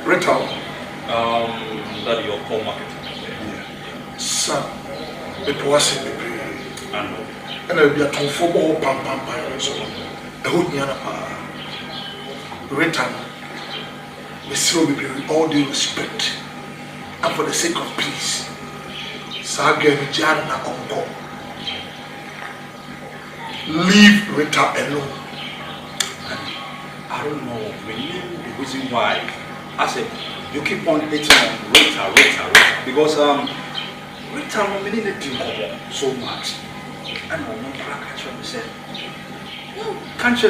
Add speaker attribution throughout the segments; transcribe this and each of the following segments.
Speaker 1: Rental.
Speaker 2: That your call market.
Speaker 1: Yeah. Son, it was in the
Speaker 2: I know.
Speaker 1: And I'll be a ton for more pam so a hood yana rental. Mr. with all due respect and for the sake of peace. Saga Jana Uncle. Leave Rita alone.
Speaker 2: I don't know really the reason why. I said you keep on hitting on Rita because Rita nominated you so much. And I'm not catch up said can't you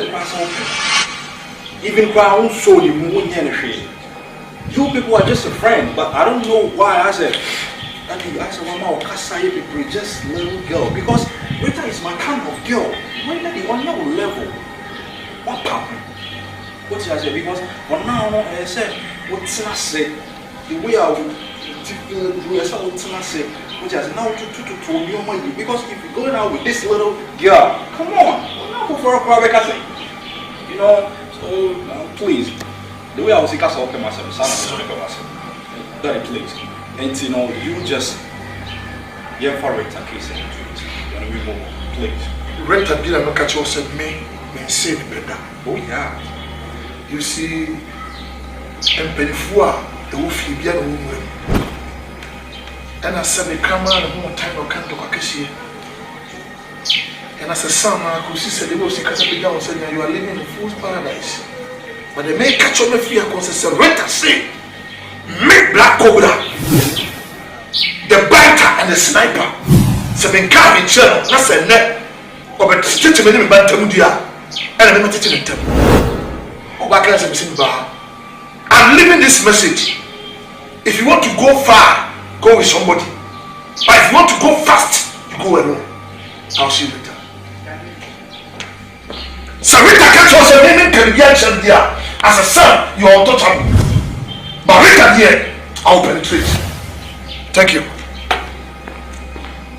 Speaker 2: even crown so you you people are just a friend, but I don't know why. I said Mama Okasai people just little girl because Rita is my kind of girl. Why not the one level? What happened? What I said because now I said what's I say the way I would do as I would say which is now to because if you're going out with this little girl, come on, not go for a crowd you know, so please. The way I was thinking of myself, Daddy, please. And you know, you just for Rita case and when we move on, please.
Speaker 1: Rita didn't look at you said me say better.
Speaker 2: Oh yeah.
Speaker 1: You see, and Penifua, the wolf you get woman. And I said the camera and more time or can't talk and as a son, I could see said the most because of the girl said you are living in fool's paradise. But they may catch on the fear because Rita say, make Black Cobra, the biter and the sniper. So they can't be channel, that's a net. Or but stitch him in Bantamudia, and I'm not teaching them. I'm leaving this message. If you want to go far, go with somebody. But if you want to go fast, you go alone. I'll see you later. So Rita catch us a name Caribbean there. As a son, you are untouchable. But Rita here, I will penetrate. Thank you.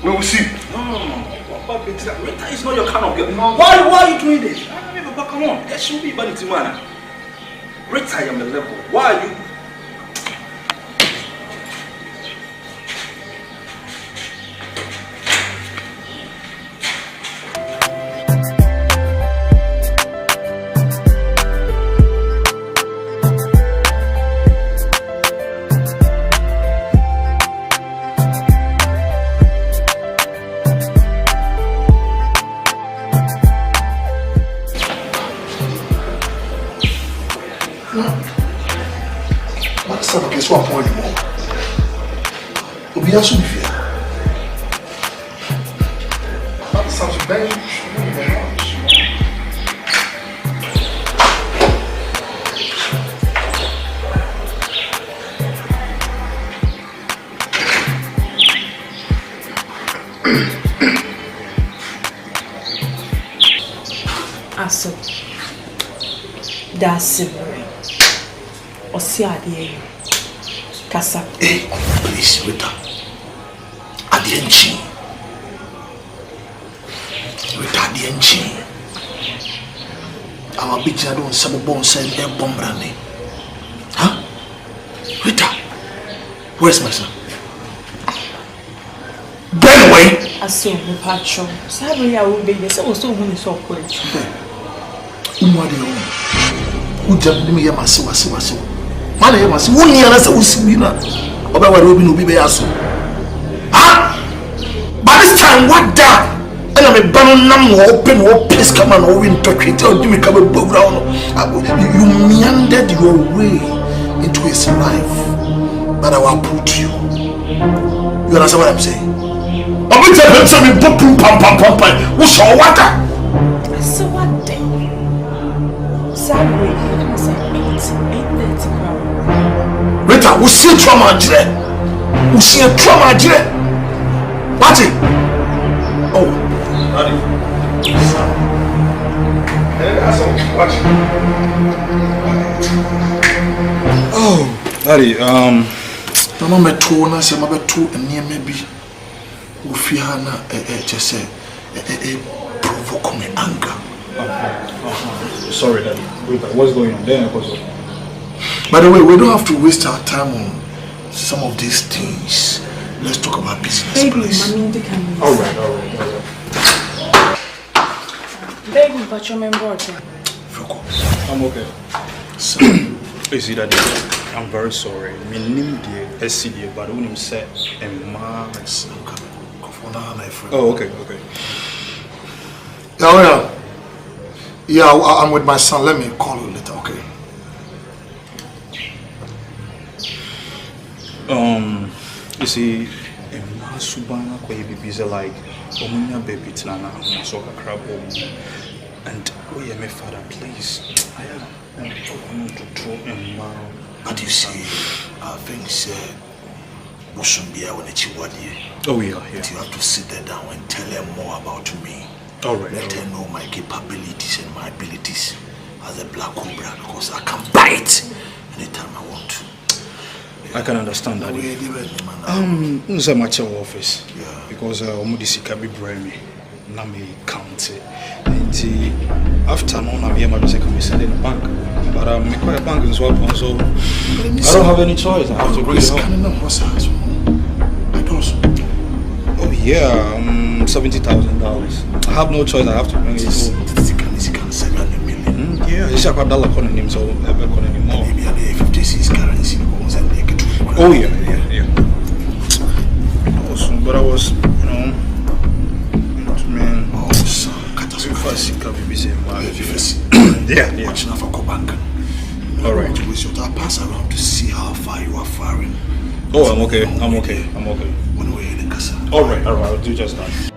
Speaker 1: We will see.
Speaker 2: No. Rita is not your kind of girl. No. Why are you doing this? But come on, that should be vanity man. Rita, I am the level. Why are you?
Speaker 1: One point more. Obi asu bifia. That sounds very
Speaker 3: Aso. That's it. Osiade. Kasa.
Speaker 1: Hey, please, Rita. Adienchi. Rita Adienchi. Our big shadow and some bone said a bomb brandy. Huh? Rita, where's my son? Get away!
Speaker 3: I saw the patron. Sorry, I will be the so many so quick.
Speaker 1: Who jumped me? Masu. Man, I must win here as a Usina. About what Robin will be asked. Ah! By this time, what down? And I'm a banana open or place come on or in touch with you. You come above ground. You meandered your way into his life. But I will put you. You understand what I'm saying? I'm going to tell him something. Pum. What's your water?
Speaker 3: So what day? Saturday, it was at 8:30.
Speaker 1: Rita, we see trauma jire. We see a trauma jire. What it? Oh, Daddy.
Speaker 2: Oh, Daddy.
Speaker 1: Mama me to na se ma be to ene maybe. We fear na just say provoke me anger.
Speaker 4: Sorry, Daddy. Rita, what's going on there?
Speaker 1: By the way, we don't have to waste our time on some of these things. Let's talk about business, please.
Speaker 2: All right.
Speaker 3: Baby, but you're my brother.
Speaker 2: I'm okay.
Speaker 1: So,
Speaker 2: you see that? I'm very sorry. My name is SCD, but when you say Emma, oh, okay.
Speaker 1: Yeah, I'm with my son. Let me call you later, okay?
Speaker 2: You see, Emma Subana kwa busy like omunya baby tinana masoka crab and we are my father, please. I am to throw Emma.
Speaker 1: But you see, I think said
Speaker 2: oh yeah.
Speaker 1: But you have to sit there down and tell her more about me.
Speaker 2: All right.
Speaker 1: Let her know my capabilities and my abilities as a black cobra, because I can bite anytime I want to.
Speaker 2: I can understand that. It's a matter of office.
Speaker 1: Yeah.
Speaker 2: Because Omudisi can be brainy. Nami county. And after no, I'm here, my second is in the bank. But I'm a bank in Swap, so I don't have any choice. I have to agree. Oh yeah, $70,000. I have no choice. I have to bring it home. Yeah, it's like $1 calling him, so never calling him more.
Speaker 1: Maybe 56 currency.
Speaker 2: Oh yeah. Awesome, but I was, man.
Speaker 1: Oh, son, catastrophe.
Speaker 2: Can be busy. Yeah.
Speaker 1: Watching out for Kobank.
Speaker 2: All right.
Speaker 1: To waste your time. Pass around to see how far you are firing.
Speaker 2: Oh, I'm okay.
Speaker 1: When we're in the casa.
Speaker 2: All right. I'll do just that.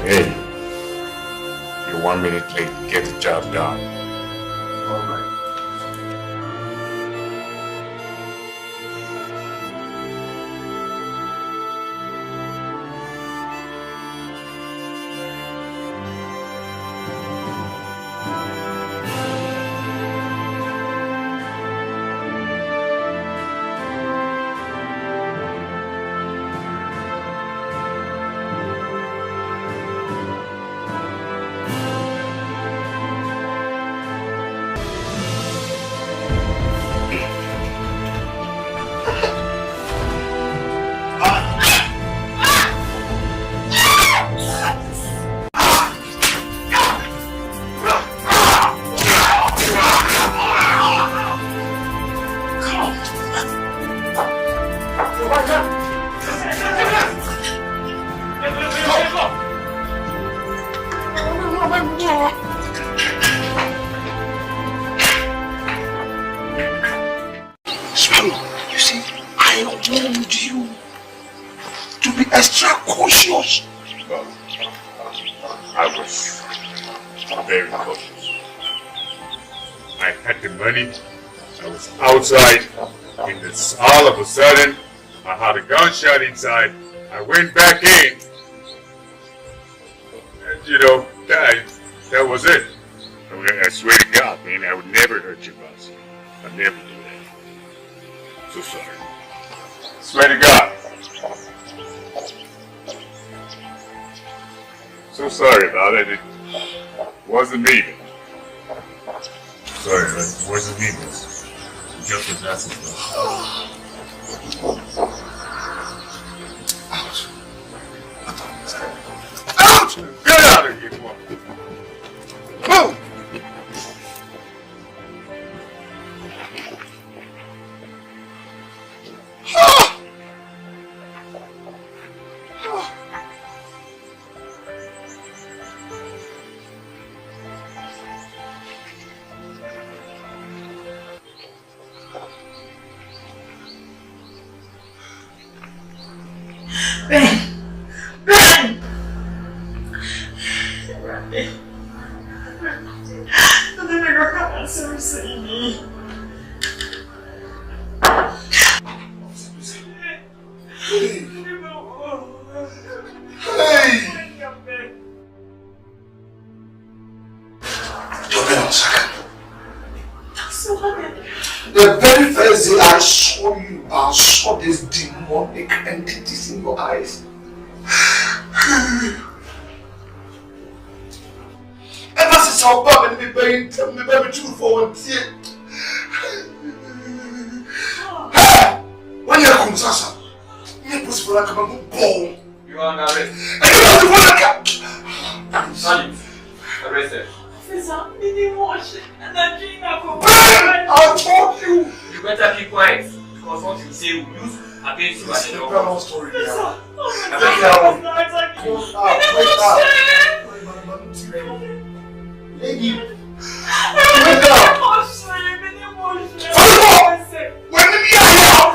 Speaker 4: Hey, you're 1 minute late. Get the job done.
Speaker 1: All right. are cautious.
Speaker 4: Well, I was very cautious. I had the money. I was outside. In this, all of a sudden, I had a gunshot inside. I went back in. And, you know, that was it. I swear to God, man, I would never hurt you, boss. I'd never do that. So sorry. Swear to God. So sorry about it. It wasn't me. Sorry, it wasn't me. It was just a message.
Speaker 1: Ouch.
Speaker 4: Ouch! Get out of here, boy. Boom!
Speaker 3: Ben! Don't ever come and seriously me.
Speaker 1: Hey! The very first day I saw these demonic entities in your eyes. Ever since our Papa and me baby true for 1 year. When you come, Sasa, you push for like a bone.
Speaker 5: You are under arrest.
Speaker 1: And you have to go like
Speaker 5: Silence. Arrested.
Speaker 3: Officer, we didn't wash it and I drink alcohol.
Speaker 1: I told you.
Speaker 5: You better keep quiet because what you say will use against you at the door.
Speaker 1: Long story.
Speaker 3: Officer,
Speaker 5: I beg you.
Speaker 3: I was not attacking you.
Speaker 1: Lady,
Speaker 3: Wake up!
Speaker 1: when we are here,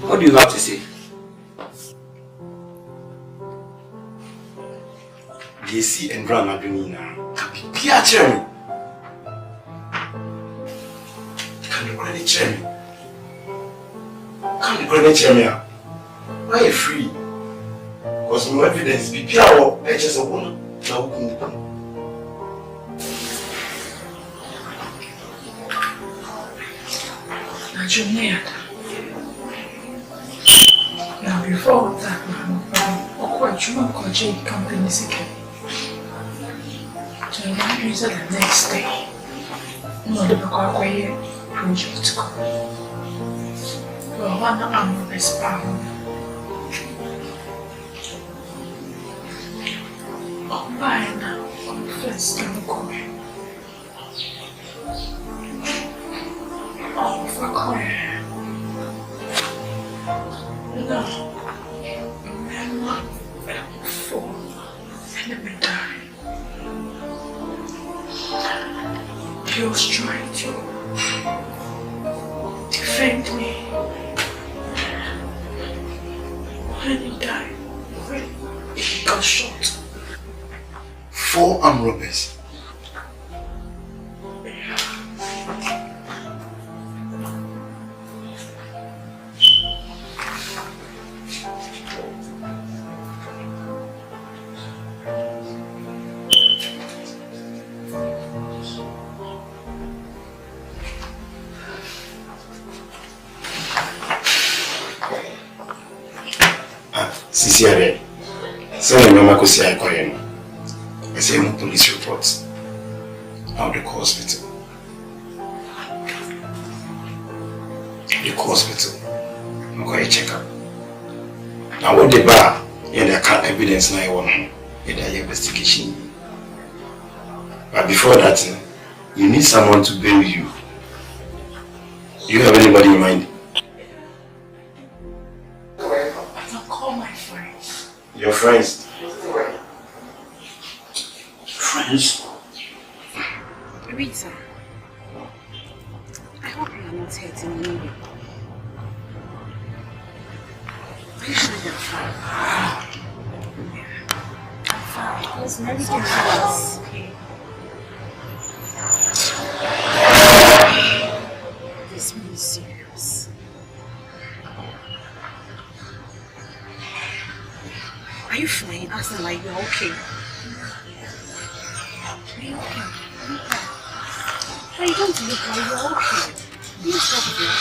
Speaker 5: What do you have to say?
Speaker 6: JC and Grandma Dunina. Pia Cherry. Can you credit Cherry? Can you credit Cherry? Why are you free? Because no evidence. Be Pia or just a woman. Now,
Speaker 3: now before that, I'm company secret. So I use it the next day. No, the project. Well, one arm of his power. Oh, by now, I'm first Anuku. Oh, for Korea. No. Remember, I'm full. And I'm dying. He was trying to defend me. When he died, he got shot.
Speaker 1: 4 armed robbers.
Speaker 6: Sincerely, send your mama say I call him. I say police reports. I'll the hospital. The hospital. I'm going to check up. Now what the bar and the evidence now one in the investigation. But before that, you need someone to bail you. You have anybody in mind?
Speaker 3: I'll call my friends.
Speaker 6: Your friends?
Speaker 2: Friends?
Speaker 3: Rita, I hope you are not hurting me. Are you sure you're fine? I'm fine. Listen, everything is okay. This means serious. Are you fine? Acting like you're okay. Are you okay? You don't look like you're okay. You stop this.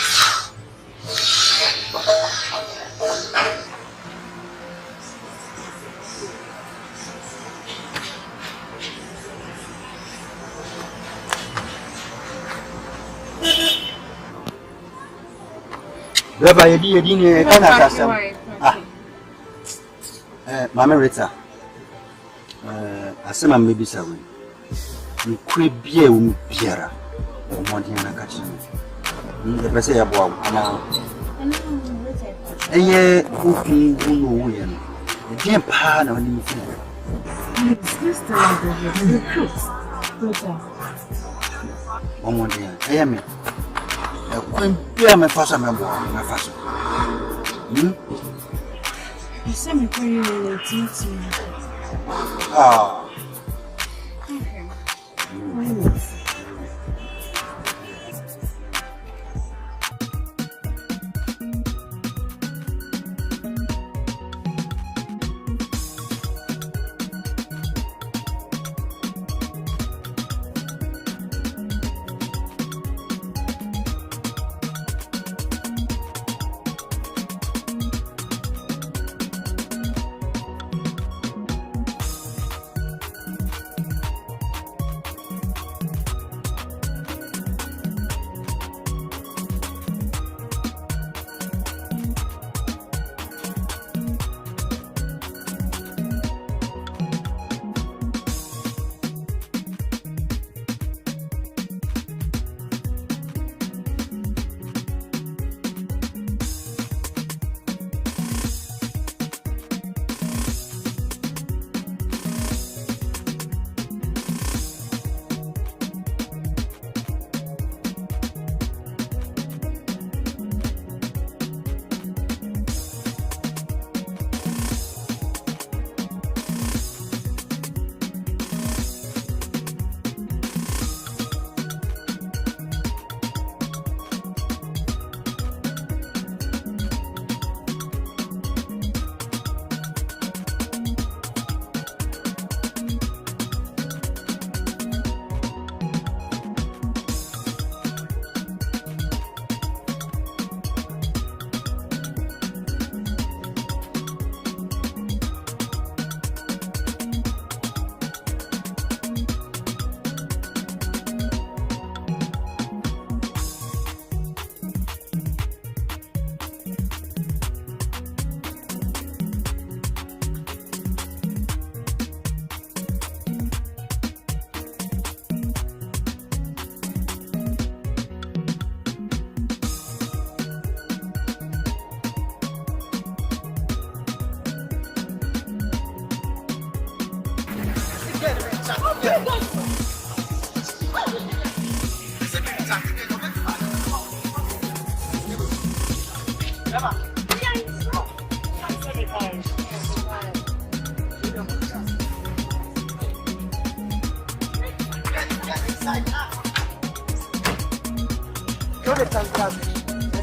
Speaker 7: Baba yedi ne kana kasam. Mama Rita. Asema mbebisa we. Nkwe bia wo biara. Omodi na kachi. Ndepese ya bwa ana. Eye ofi unu wo ye no. Edin pa na wani mfi.
Speaker 3: This time the truth.
Speaker 7: Omodi eye me. Ekwen bia me fasa me bwa me fasa.
Speaker 3: You said me when you were 18.
Speaker 7: Ah.
Speaker 3: Okay. Why not?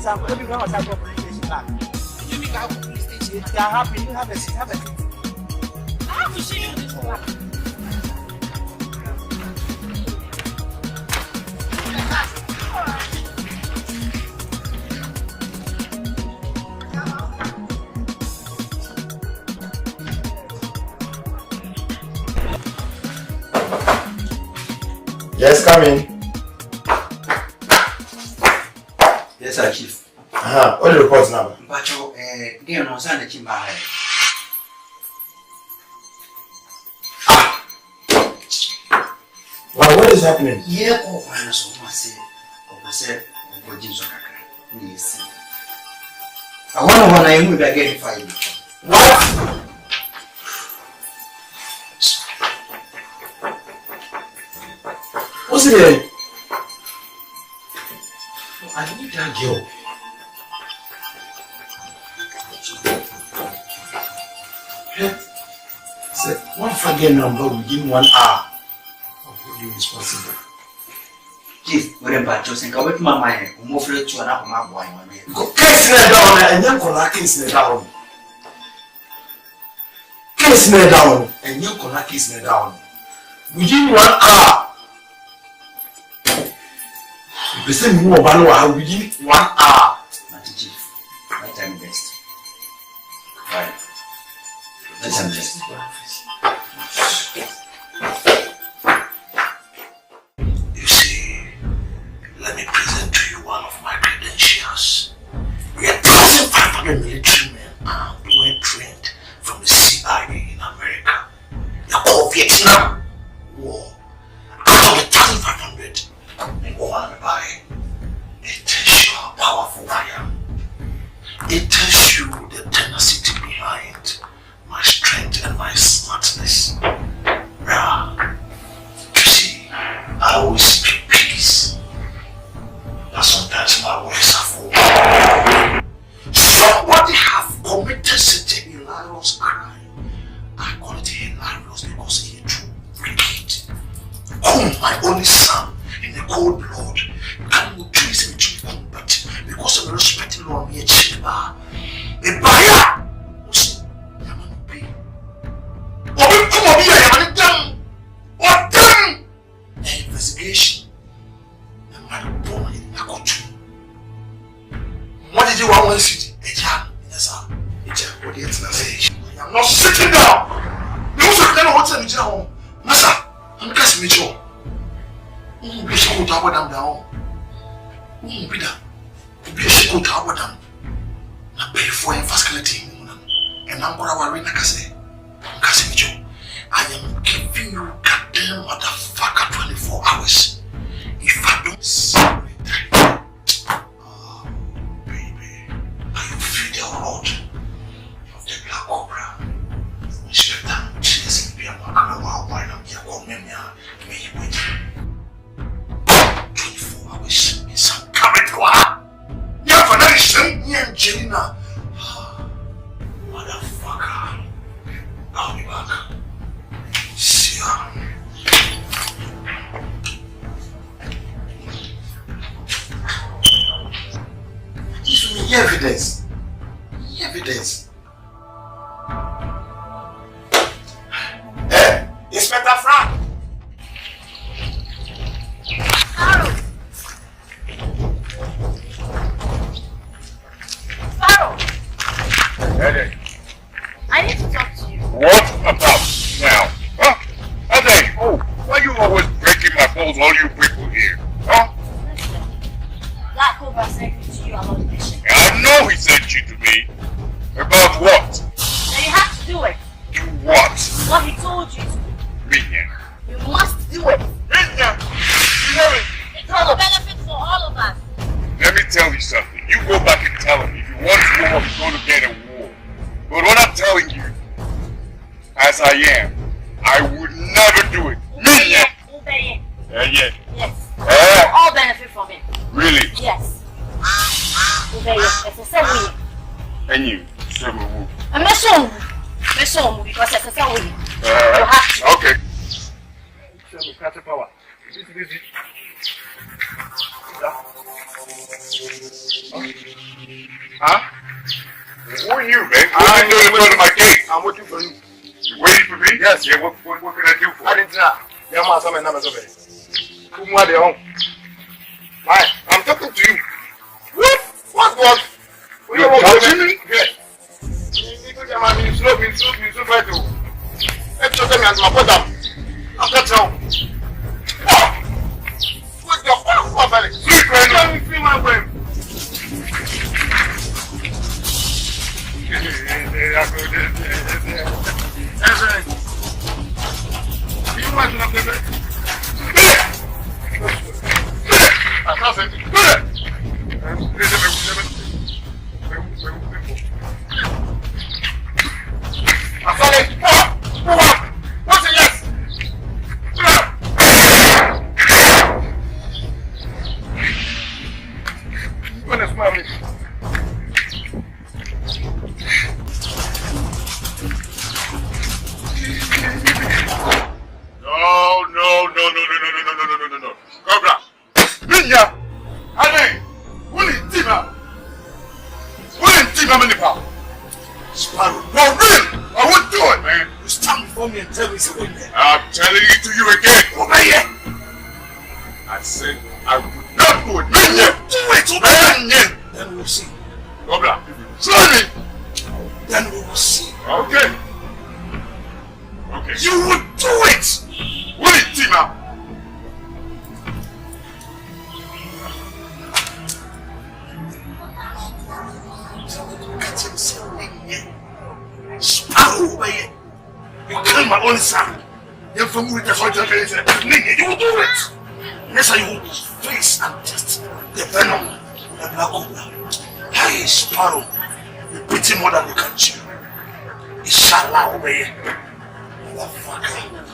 Speaker 8: I'm coming from a police station back. You mean I police station? If you are happy, you have a seat. Have a seat. I have to show you this one.
Speaker 6: Yes, come in.
Speaker 7: Yes, sir, Chief.
Speaker 6: What the report number?
Speaker 7: Bacho, again on Sunday, Chimba.
Speaker 6: Well, what is happening?
Speaker 7: Yeah, I so much say, yes. I want to move again for you.
Speaker 6: What? What's it? I need that girl. Say, one forget number within 1 hour. What are you responsible?
Speaker 7: Chief, what about Joseph? I went to my mind. I'm more afraid to another my boy.
Speaker 6: Case down and young Kola case down. Case down and young Kola case down. Within 1 hour. If you say more about within 1 hour.
Speaker 7: Chief, my time best. Right. Let's invest.
Speaker 1: You see, let me present to you one of my credentials. We are 1,500 military men armed, well trained from the CIA in America. The whole Vietnam War. Out of the 1,500, they go on by. It tells you how powerful I am. It tells you the tenacity behind my strength and my smartness. Yeah. You see, I always speak peace. But sometimes my words are full. Somebody have committed such a hilarious crime. I call it hilarious because he is true wicked. My only son in the cold blood. Can you treat him to me, but because of the respect law, me a chiba. A buyer! Investigation. What did you want to see? I'm not sitting down. You also don't know what's in the home. Massa, I'm just Mitchell. Be so good down down. Be that. Be so good down. I pay for him facility. And I'm going to worry like I say. I am giving you goddamn motherfucker 24 hours. If I don't see it, oh, baby, I will feel the rod of the black cobra. Inspector, she's going to be a man. Why not? You call me, me wait. 24 hours in some coming to her. You have an action, me and Jelena. Motherfucker. I'll be back. See ya. Give me evidence. Evidence. Hey, Inspector Frank.
Speaker 4: Hey,
Speaker 3: I need to talk to you.
Speaker 4: what about now? Huh? Hey, oh, why you always breaking my balls, all you people here? Huh?
Speaker 3: Listen, Black Cobra sent me to you about the mission.
Speaker 4: I know he sent you to me. About what?
Speaker 3: Now you have to do it.
Speaker 4: Do what?
Speaker 3: What he told you to.
Speaker 4: Minion.
Speaker 3: You must do it.
Speaker 4: Minion! You know it.
Speaker 3: It's for the benefit for all of us.
Speaker 4: Let me tell you something. You go back and tell him if you want war, you're going to get a war. But what I'm telling you, as I am, I would never do it. Minion!
Speaker 3: Obey it.
Speaker 4: Yeah.
Speaker 3: Yes.
Speaker 4: Yeah.
Speaker 3: All benefit from it.
Speaker 4: Really?
Speaker 3: Yes. Obey it. It's a seven.
Speaker 4: And you? Who?
Speaker 3: I'm not sure. Because it's a seven. You have to.
Speaker 4: Okay.
Speaker 5: Power.
Speaker 4: Huh? Who are you, man? What are you doing in front of my gate?
Speaker 5: I'm waiting for you.
Speaker 4: You waiting for me?
Speaker 5: Yes.
Speaker 4: Yeah, what can I do for you?
Speaker 5: I didn't know. Your man saw my number over there. Who are they home? Why? I'm talking to you. What? What?
Speaker 4: You're touching me?
Speaker 5: Yes. You slow me, try to. Let's show them as my brother. I'm not telling.
Speaker 6: for me and tell me something.
Speaker 4: I'm telling it to you again.
Speaker 6: Over here.
Speaker 4: I said I would not do it.
Speaker 6: Do it over here. Then we'll see.
Speaker 4: Obra, show me.
Speaker 6: Then we will see.
Speaker 4: Okay. Okay.
Speaker 6: You will do it.
Speaker 4: Wait, Tima.
Speaker 6: Sparrow over here. You kill my only son. You're from with the soldier. You will do it. Yes, you will face and test the venom, the black cobra. Hey, Sparrow, you beat him more than you can chew. Inshallah over here. Motherfucker.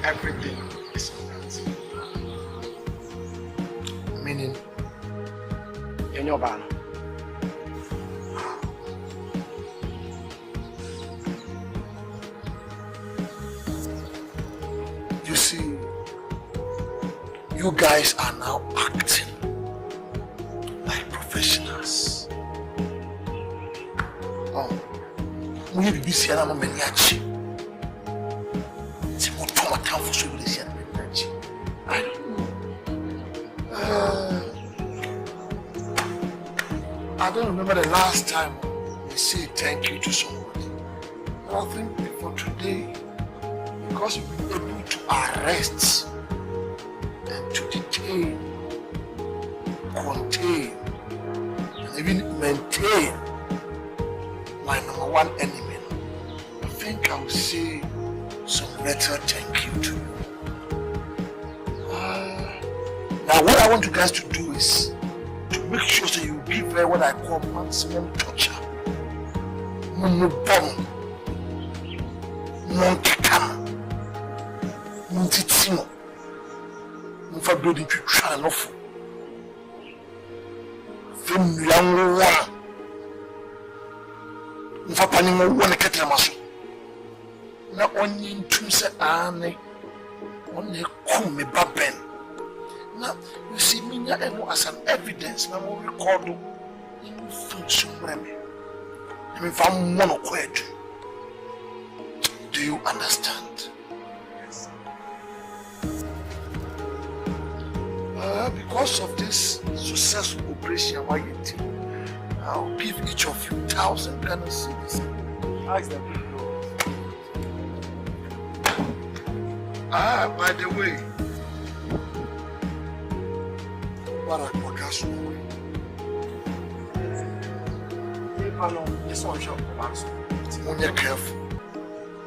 Speaker 1: Everything is alright. Meaning,
Speaker 6: In your banner.
Speaker 1: you see, you guys are now acting like professionals. Oh, we need to be seeing a maniac. I don't know. I don't remember the last time we say thank you to somebody. But I think for today, because we've been able to arrest and to detain, contain, and even maintain my number one enemy, I think I'll say some letter thank you to you. Now what I want you guys to do is to make sure that you give her what I call maximum torture. No bomb, no kakam, no titino, no for building to try enough. From young one, no for planning one catamaso. na onye ntum se ane onye kume baben na you see me as an evidence na mo record in function me I mean from one kwaju. Do you understand?
Speaker 4: Yes.
Speaker 1: Because of this successful operation I'll give each of you 1,000 Ghana cedis.
Speaker 5: Ask them.
Speaker 1: By the way,
Speaker 5: This one shop for Max.
Speaker 1: when you're careful,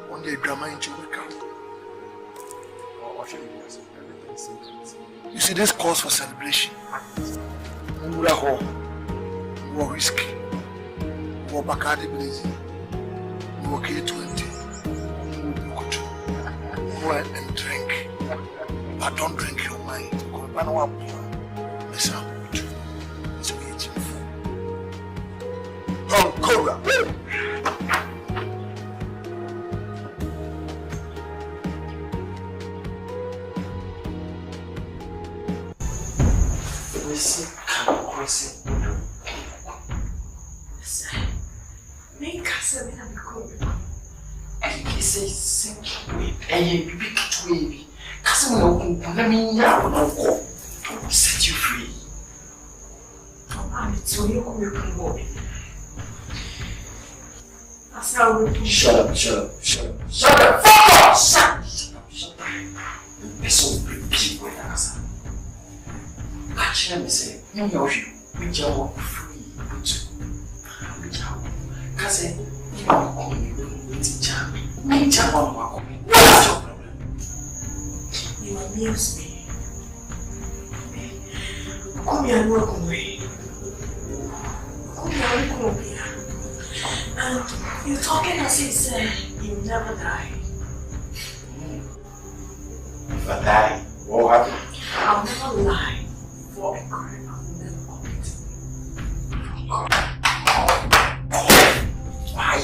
Speaker 1: when you're grammar into the car. You see, this calls for celebration. More whiskey, more Bacardi Blazy, more K20, go and drink. But don't drink your mind. Because I know I'm poor. Listen, it's waiting for. Don't Cobra.
Speaker 6: Listen, come cross it.
Speaker 3: Make us a bit of a cool.
Speaker 6: And he says, sink away, and you pick it away. Cousin, let me now set you free.
Speaker 3: Oh, I'm so you can go. That's how we do.
Speaker 6: Shut up. Fuck off! Shut up. The best of people in us. Catch them and say, you know you, we just free. Cousin, you are coming with jam. Me jam on my coming. What's your problem?
Speaker 3: You amuse me. Come here, look away. Come here. And you're talking as if you never die.
Speaker 6: If I die, what will happen?
Speaker 3: I'll never lie for a crime I'll never commit.
Speaker 6: Why?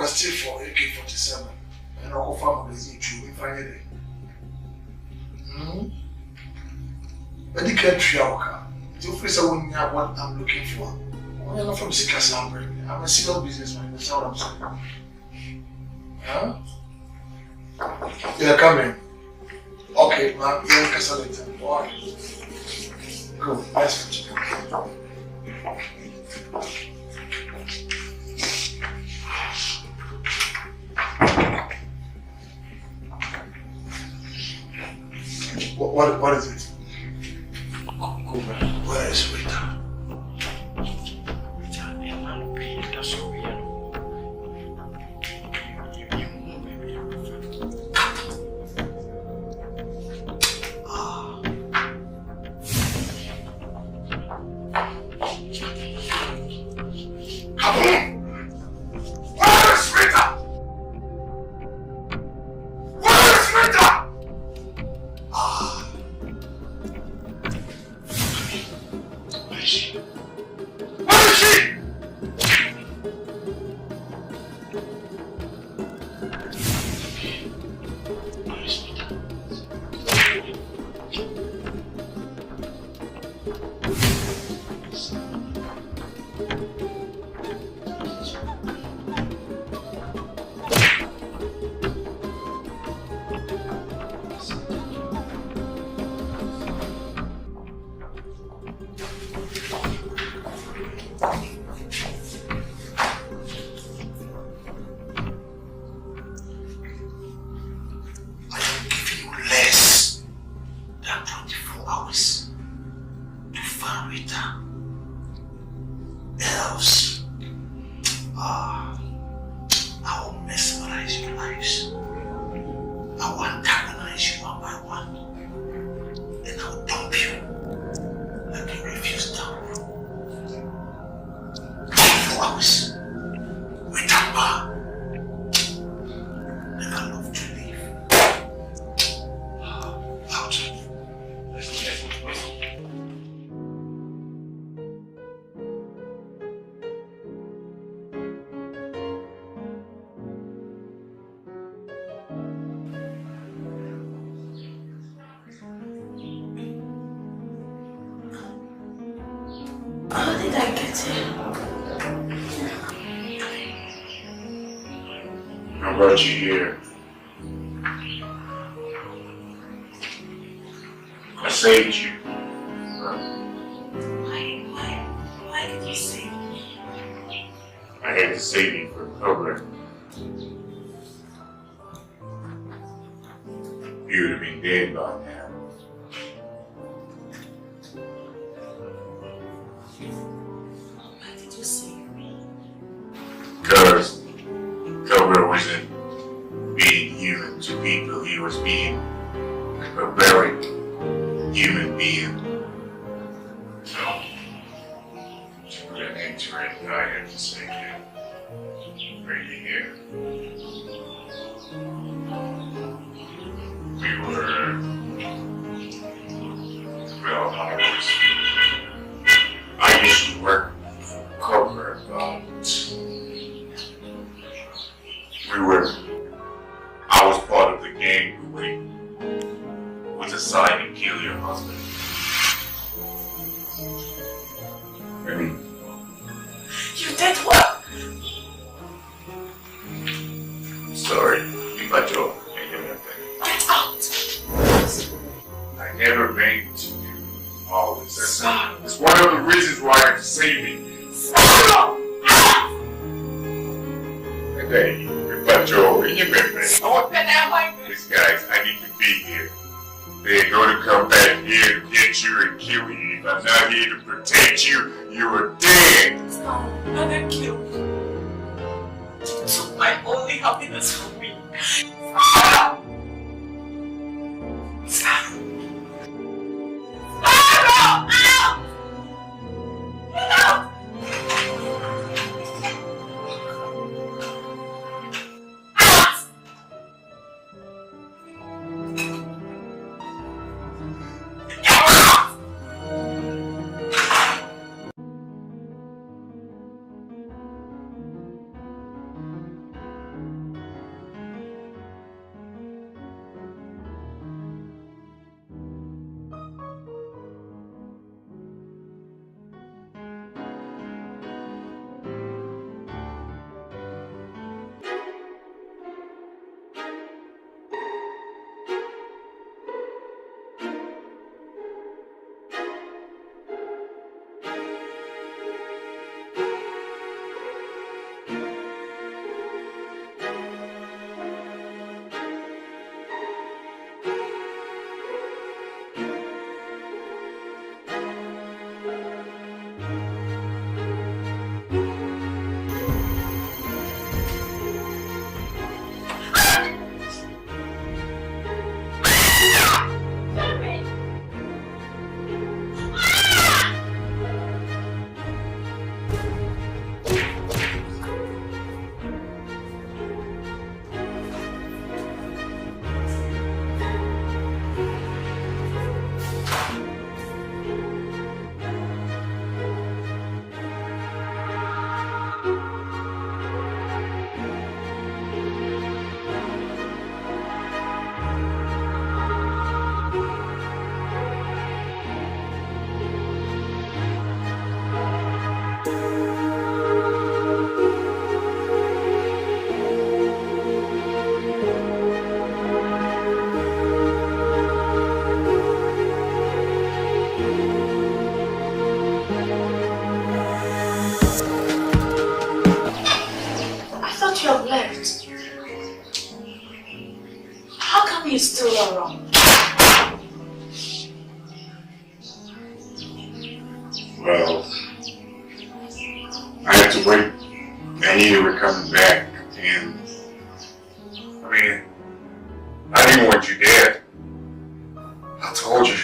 Speaker 1: requested for AK-47 and I'll confirm magazine to me finally. Medical trial. You feel so when you have what I'm looking for. I'm not from Sikas Lambert. I'm a serial businessman. That's what I'm saying. Huh? They're coming. Okay, ma'am. You're in Casa later. All right. Cool. Nice to meet you. What is it? Where is Rita?
Speaker 4: I brought you here. I saved you.
Speaker 3: Why did you save me?
Speaker 4: I had to save you from Cobra. You would have been dead by now.
Speaker 3: Why did you save me?
Speaker 4: Because Cobra wasn't being human to people, he was being a very human being. So, to put an end to it, I had to save him. Right here. I used to work for Cobra, but I was part of the gang who was assigned to kill your husband. Really?
Speaker 3: You did what?
Speaker 4: Sorry, Ibajo.
Speaker 3: Get out!
Speaker 4: I never meant to do all this. It's one of the reasons why I have to save me. Hey, Ibajo, you remember? These guys, I need to be here. They're going to come back here to get you and kill you. If I'm not here to protect you, you are dead.
Speaker 3: Stop. I'm gonna kill you. You took my only happiness from me. Stop! Stop! Stop! Get out! is still around.
Speaker 4: Well, I have to wait. I knew you were coming back, and I mean, I didn't want you dead. I told you.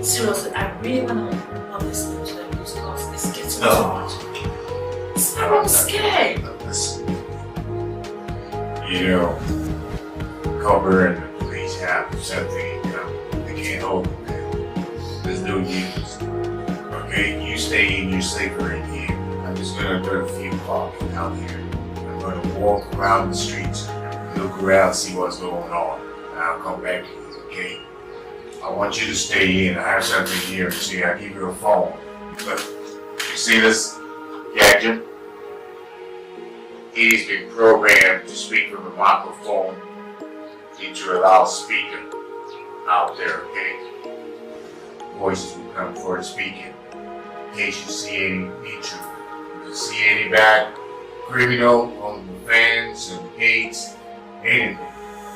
Speaker 3: Seriously, I really want to not listen to them because this gets me too much. I'm scared.
Speaker 4: You know, Cobra and the police have something in common. They can't hold them down. There's no use. Okay, you stay in, you're safer in here. I'm just gonna put a few walking out here. I'm gonna walk around the streets, look around, see what's going on, and I'll come back to you, okay? I want you to stay in. I have something here. See, I'll give you a phone. Look, you see this gadget? He's been programmed to speak from a microphone into a loudspeaker out there, okay? Voices will come for the speaking. In case you see any intruder, if you see any bad criminal on the fence and the gates, anything,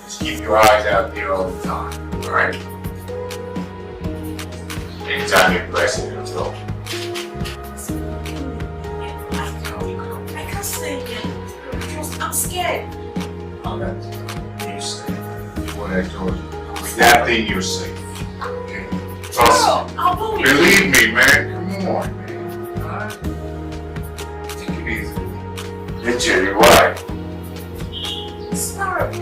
Speaker 4: just keep your eyes out there all the time, alright? Anytime you're pressing it, let's go.
Speaker 3: I can't stay here. I'm scared.
Speaker 4: Alright, you safe. Do what I told you. With that thing, you're safe. Okay? Trust me. Believe me, man. Come on, man. Alright? Take it easy. Get Jerry right.
Speaker 3: Stop.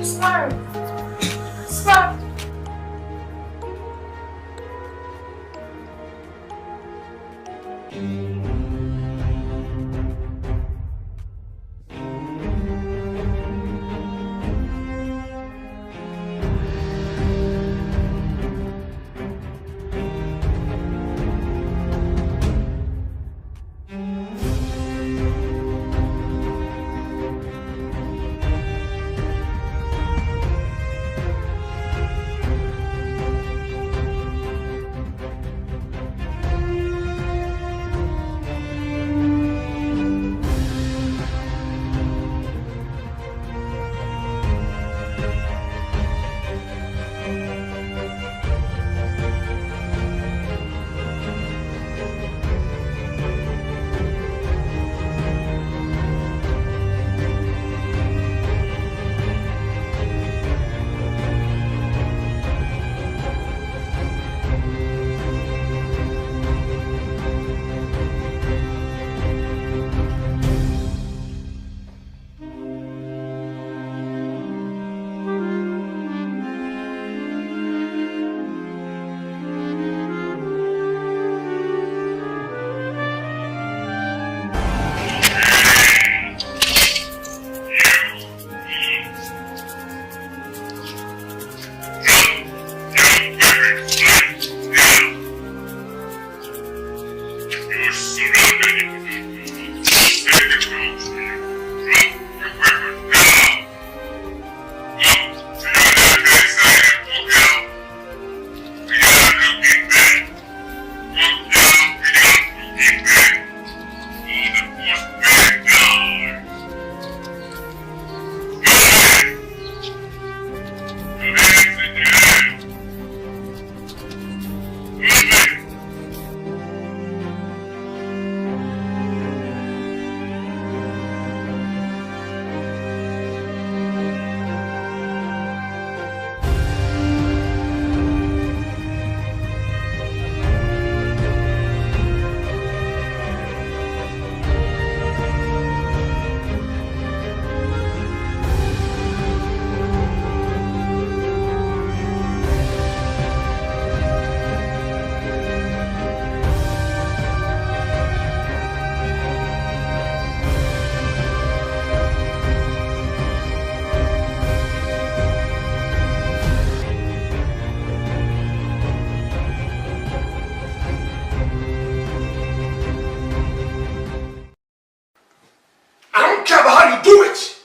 Speaker 1: to do it.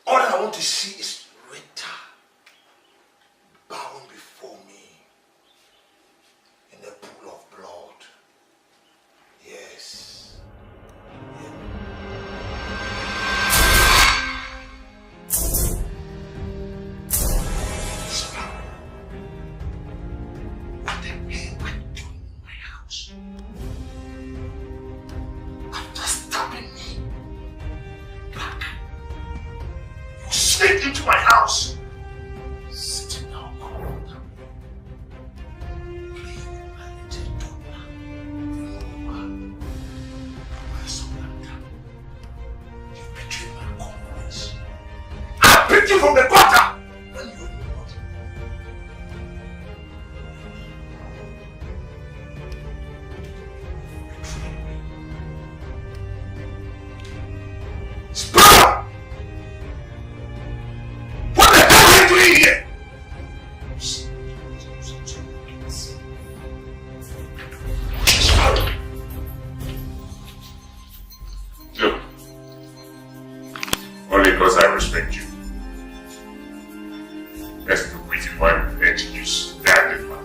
Speaker 1: All that I want to see is Rita bowing before me in a pool of blood. Yes. Sparrow, what the hell are you doing in my house? After stabbing me back, you sneaked into my house. Sitting down, playing my little daughter. My son, you betrayed my confidence. I picked you from the gutter when you were nobody. Sparrow! What the hell are you doing here? Sparrow!
Speaker 4: Look, only because I respect you. That's the reason why I'm letting you stand in my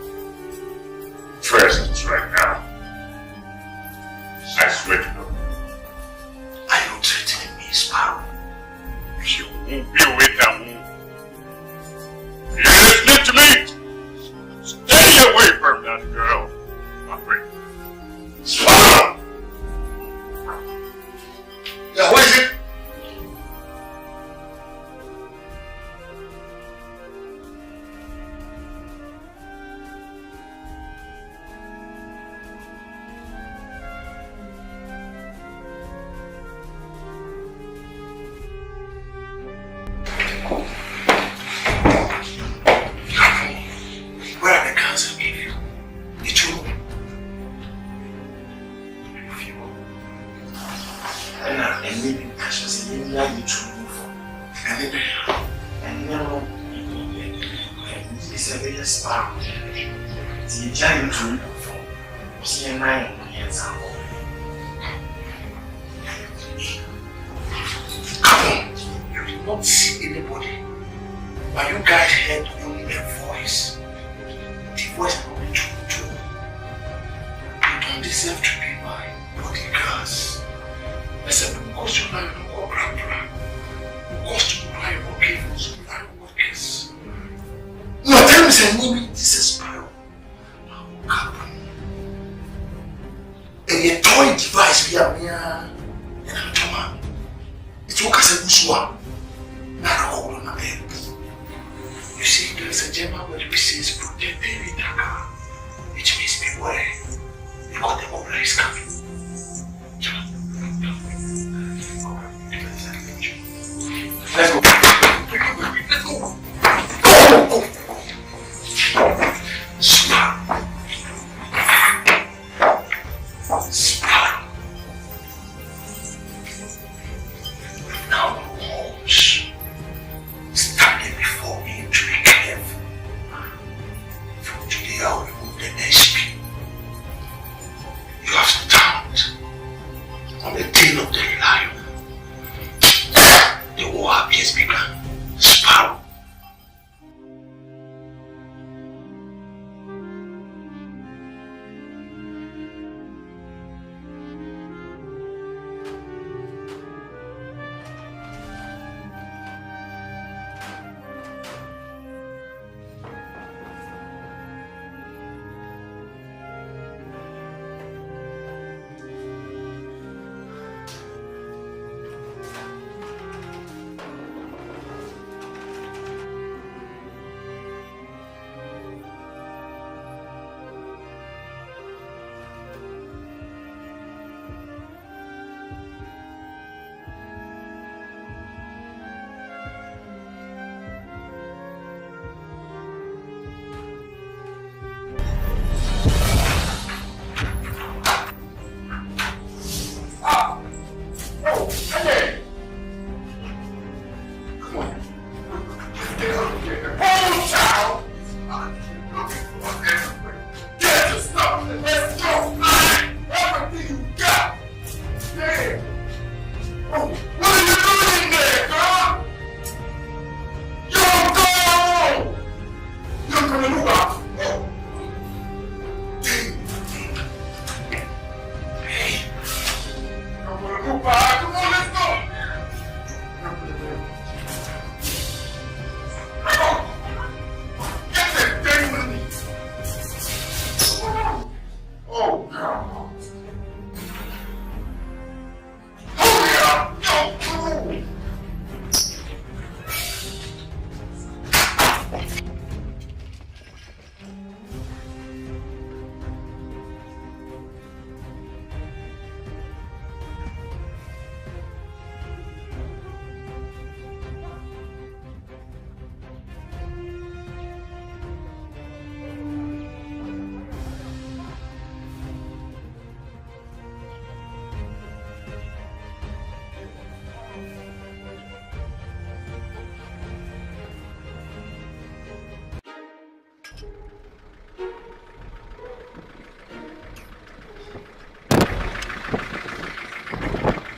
Speaker 4: presence right now. I swear to God,
Speaker 1: Are you threatening me, Sparrow?
Speaker 4: you won't be with that woman. You're listening to me? Stay away from that girl, my friend.
Speaker 1: Sparrow! Yeah, what is it? Where are the guns I gave you? The two? If you and now, and maybe I should say, maybe I need to move on. And now, it's a very Sparrow. The giant to move on. See, and I am hands up. Come on, you did not see anybody, but you guys heard only a voice. The voice of the true. You don't deserve to be my bodyguards. I said, because you know ỌPRAMIRE. Because you know what cables, you know what kiss. No, tell me, say, this is Sparrow. And a toy device, we are here. And I'm talking. It's what I said, Bushwa. Not a hole on my head. You see, there's a German word which says protect the Dakar. Which means beware. Because the Cobra is coming. Let's go. Let's go. Go. Sparrow. Sparrow. Now the walls standing before me to be careful. From today I will remove the SP. You have to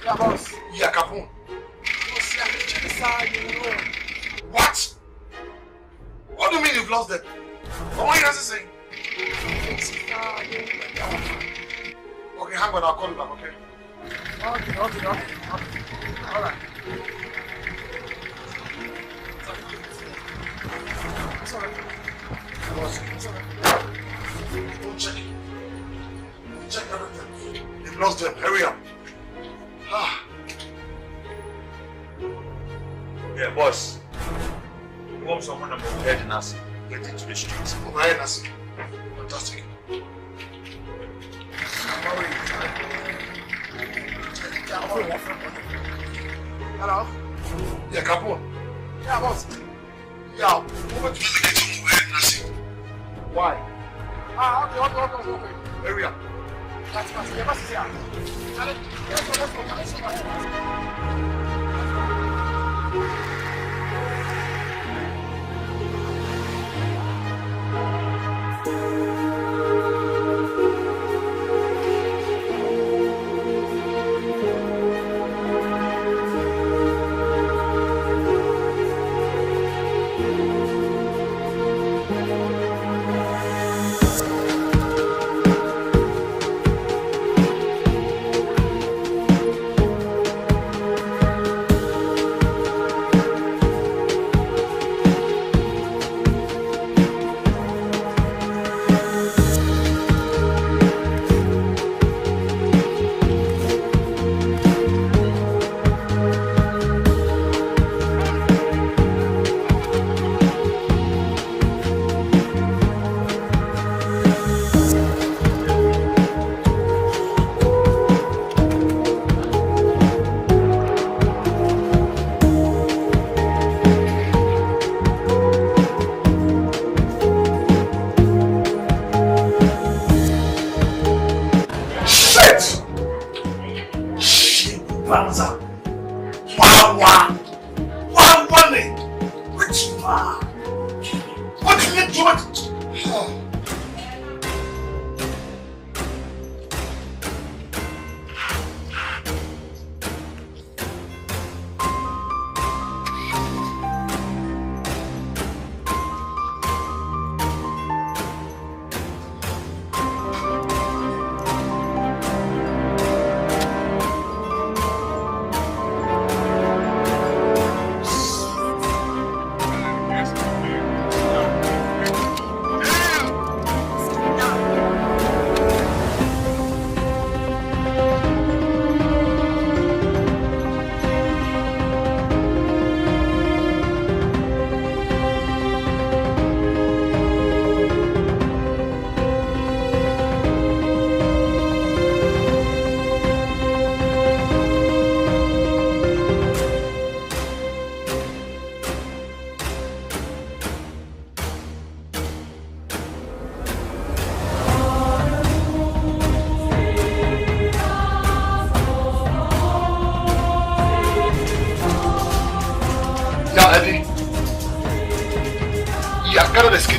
Speaker 5: Yeah, boss. Yeah, Capone. What? What do you mean you've lost them? What are you guys saying? Okay, hang on, I'll call you back, okay? Okay. Alright. It's alright. It's alright. Don't check it. Check everything. You've lost them. Hurry up.
Speaker 4: Yeah, boss. You want someone I'm heading us. Get into the streets.
Speaker 5: Overhead us. Fantastic. Hello? Yeah, Capone. Yeah, boss. Yeah, over to the kitchen overhead Nasi. Why? Okay. Hurry up. That's fast. Yeah, boss is here. Let's go.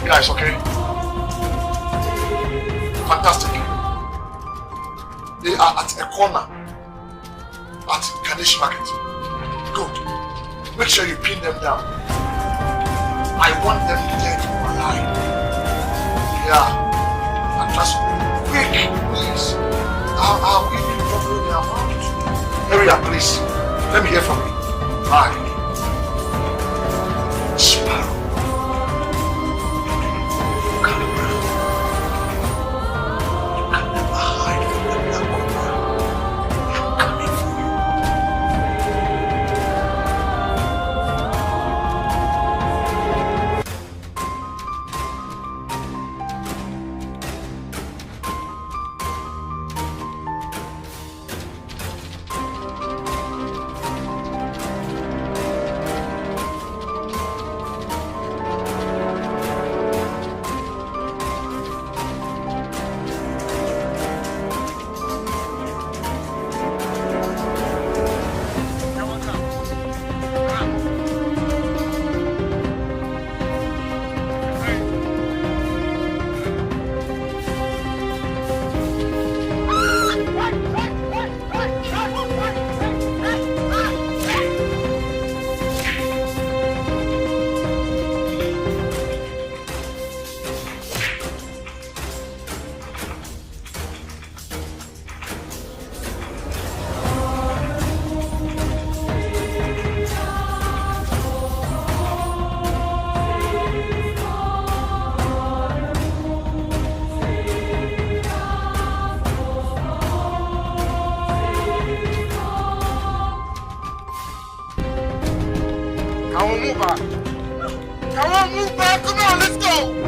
Speaker 5: Guys, okay? Fantastic. They are at a corner at Kadeshi Market. Good. Make sure you pin them down. I want them dead or alive. Yeah. And trust me. Quick, please. I'll give you probably the amount. Hurry up, please. Let me hear from you. Bye. Sparrow. Come on, move back. Come on, move back. Come on, let's go.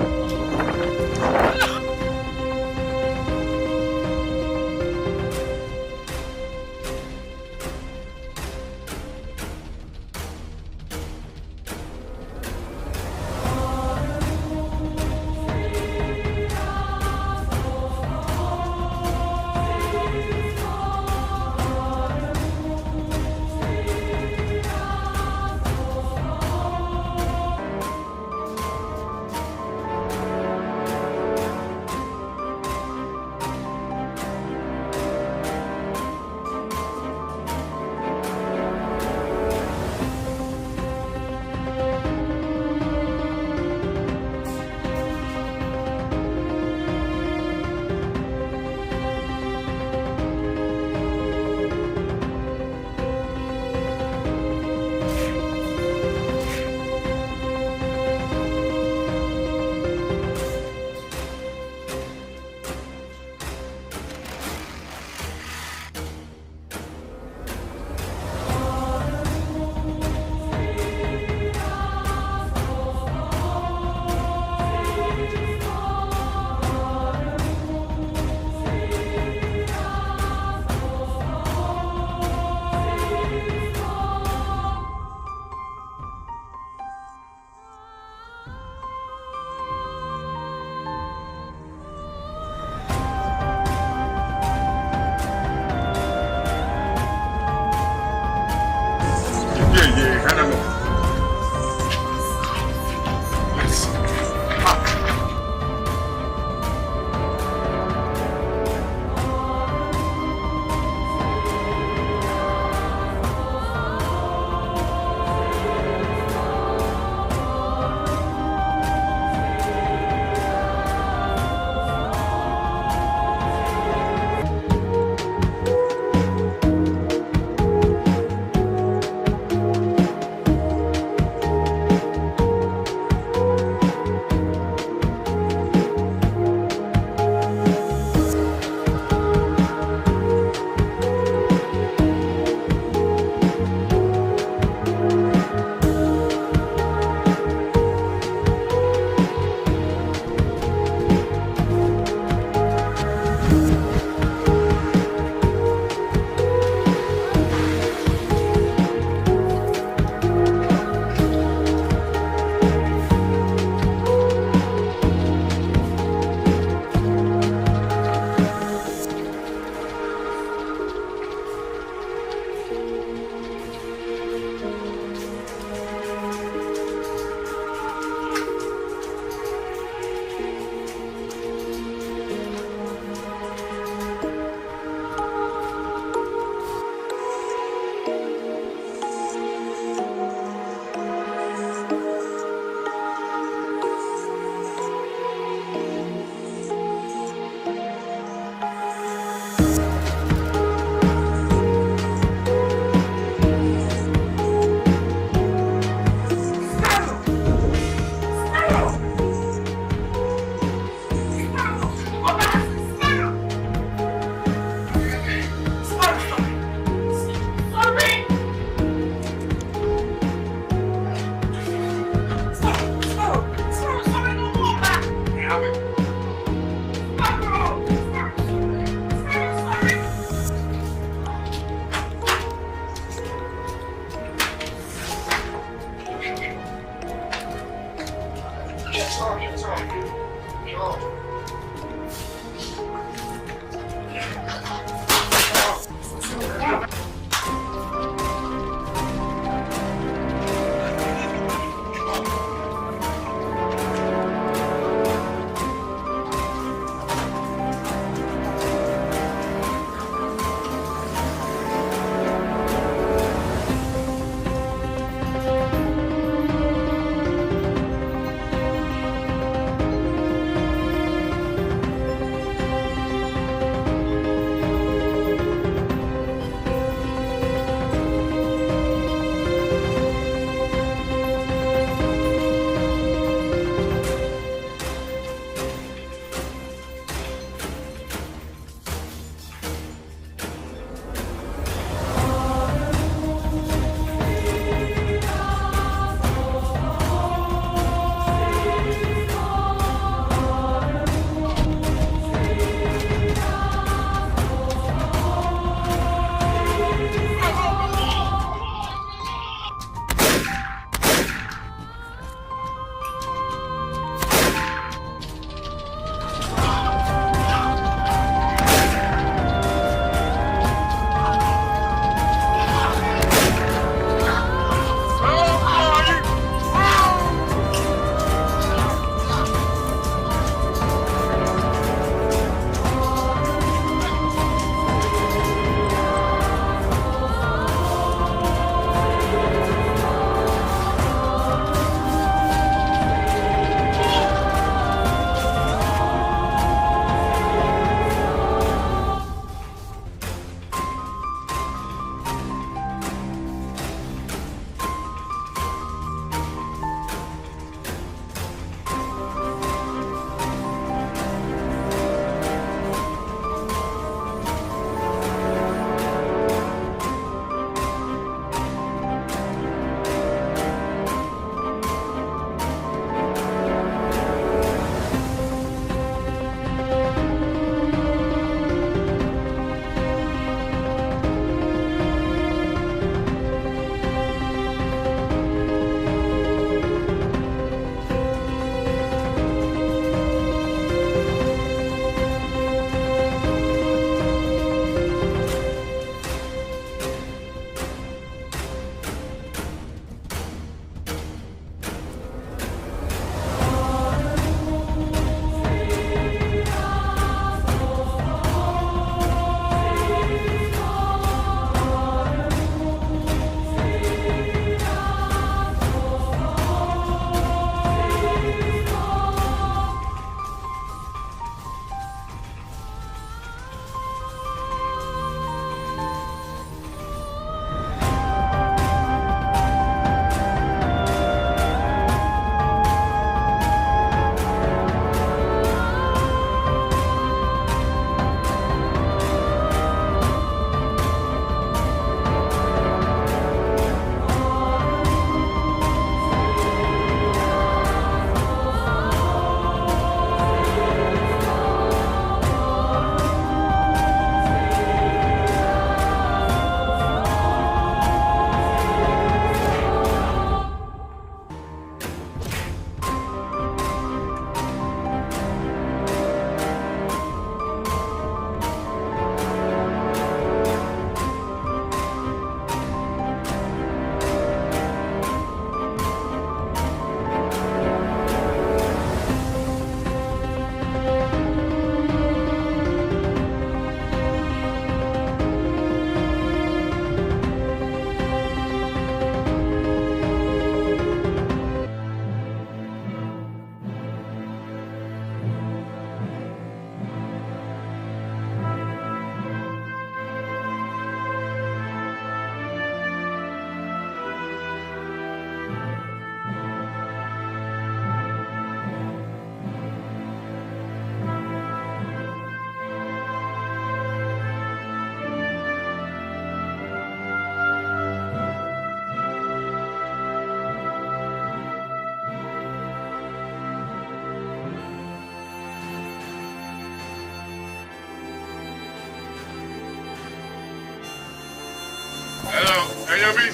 Speaker 4: Can you hear me?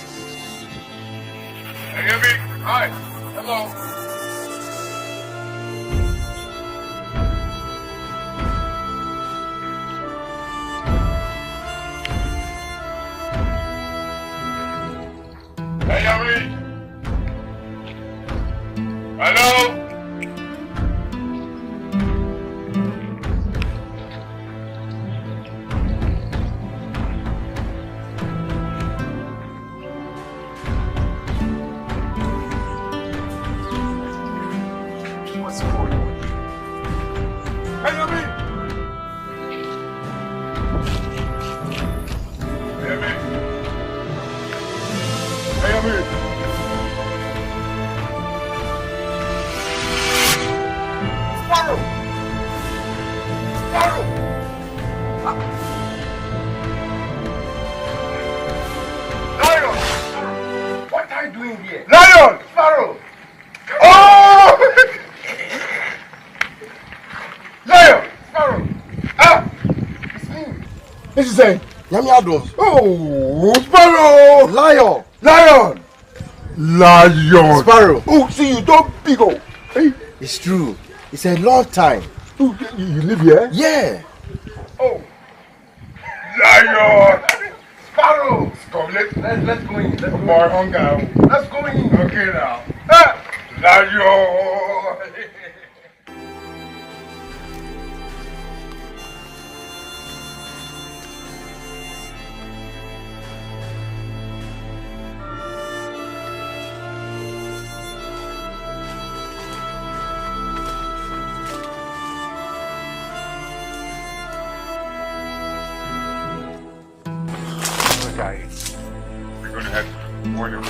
Speaker 4: Can you hear me? Hi. Hello. Can you hear me? Hello? What's going on? Can you hear me? Can you hear me? Can you hear me? Sparrow! Sparrow! Lion! What are you doing here? Lion! Sparrow! Oh! Lion! Sparrow! Ah! It's me! This is a Yamiado. Oh! Sparrow! Lion! Lion! Lion! Sparrow! Oh, see you don't big old. Hey.
Speaker 5: It's true. It's a long time.
Speaker 4: Oh, you live here?
Speaker 5: Yeah.
Speaker 4: Oh! Lion! Sparrow! Come, let's go in. Let's boy, hunger. Let's go in. Okay now. Ah! Lion! Guys, we're gonna have more than the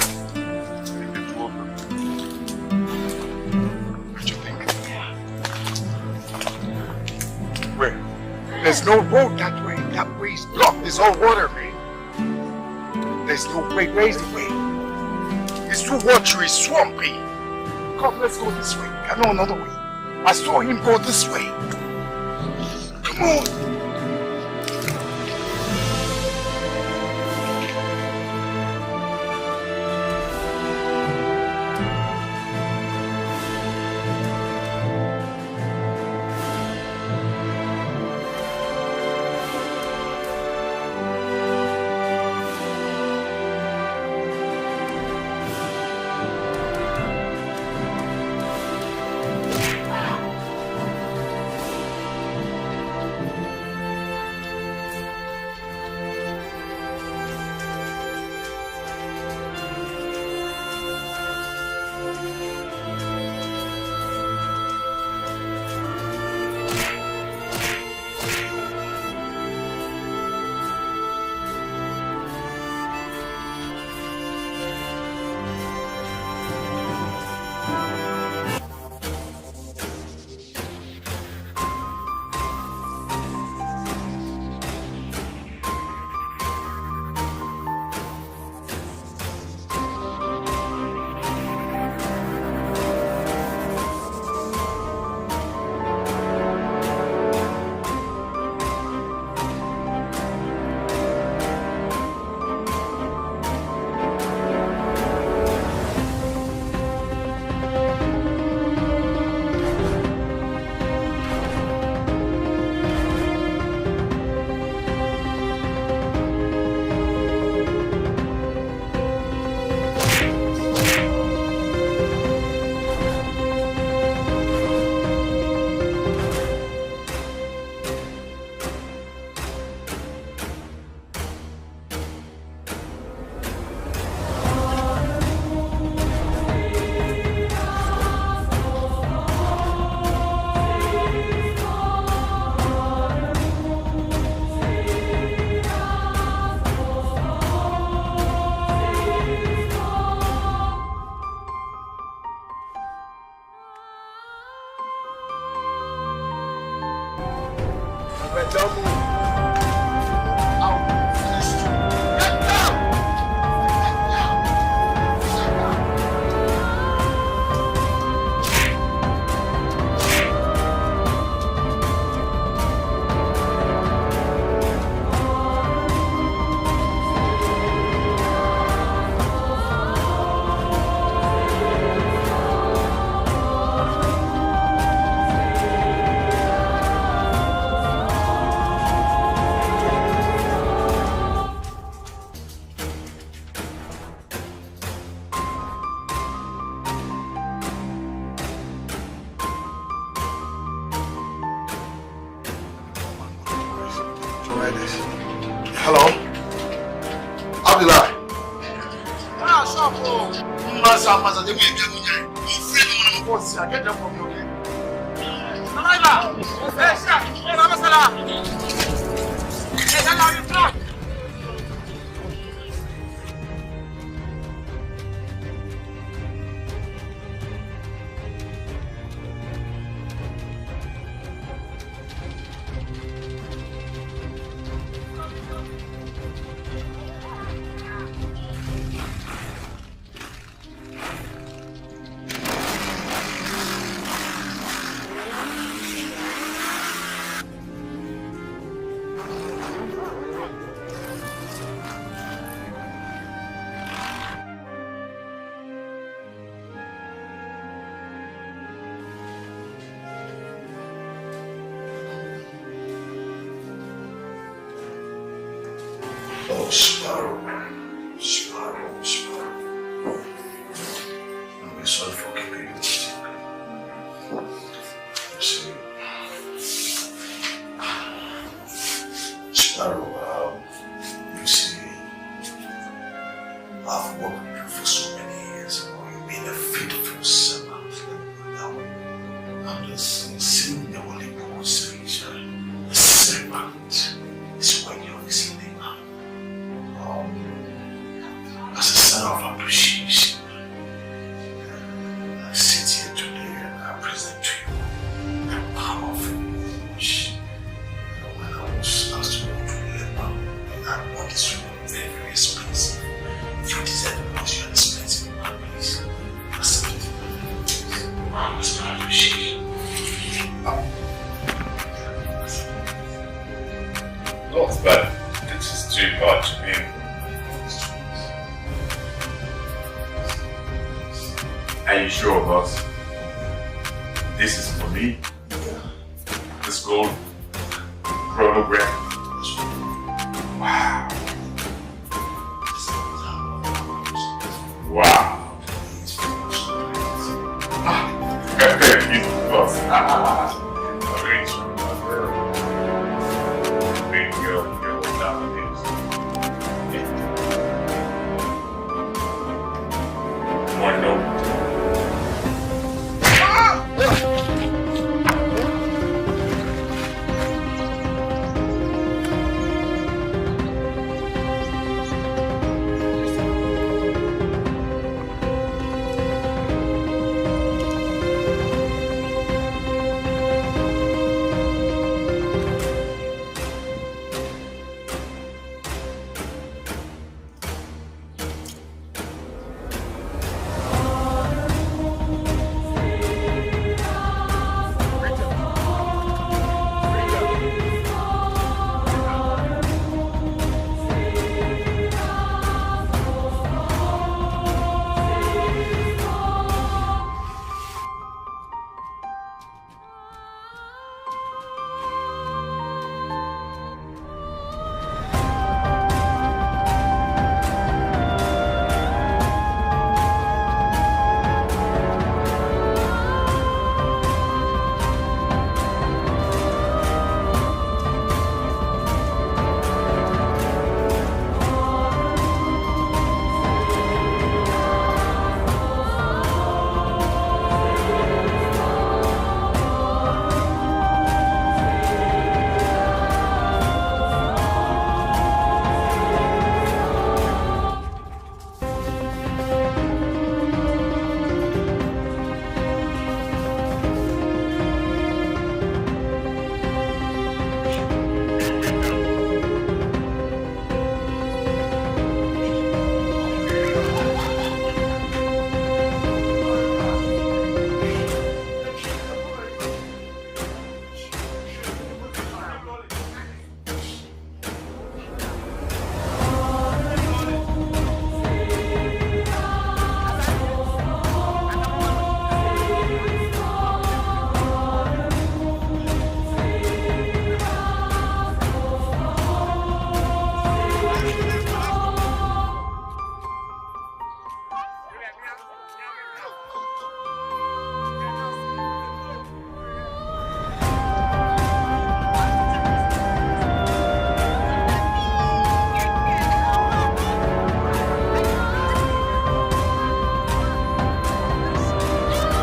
Speaker 4: two of them. What do you think? Where? There's no road that way. That way is blocked. It's all water, man. There's no way. Where's the way? It's too watery, swampy. Come, let's go this way. I know another way. I saw him go this way. Come on.
Speaker 5: That's how much they will be doing. You free me on the get them from your head. Hey, sir. Hey, Mama Salah. Hey, that's how you talk.
Speaker 1: Sparrow. I'm sorry for keeping you waiting. See, Sparrow, you see, I've worked with you for so many years. You've been a faithful servant. I'm just saying the Holy Bible says, a servant is when you're listening. As a sign of appreciation, I sit here today and I present to you a powerful image. When I was asked to go to labor, I bought this one very, very expensive. If you deserve it because you are expensive, please accept it. That's my appreciation.
Speaker 4: Not bad. This is too much. I mean, are you sure, boss? This is for me? This gold chronograph? Wow. Wow. Thank you, boss. I'm very sure about that. Big girl nowadays. Want to know?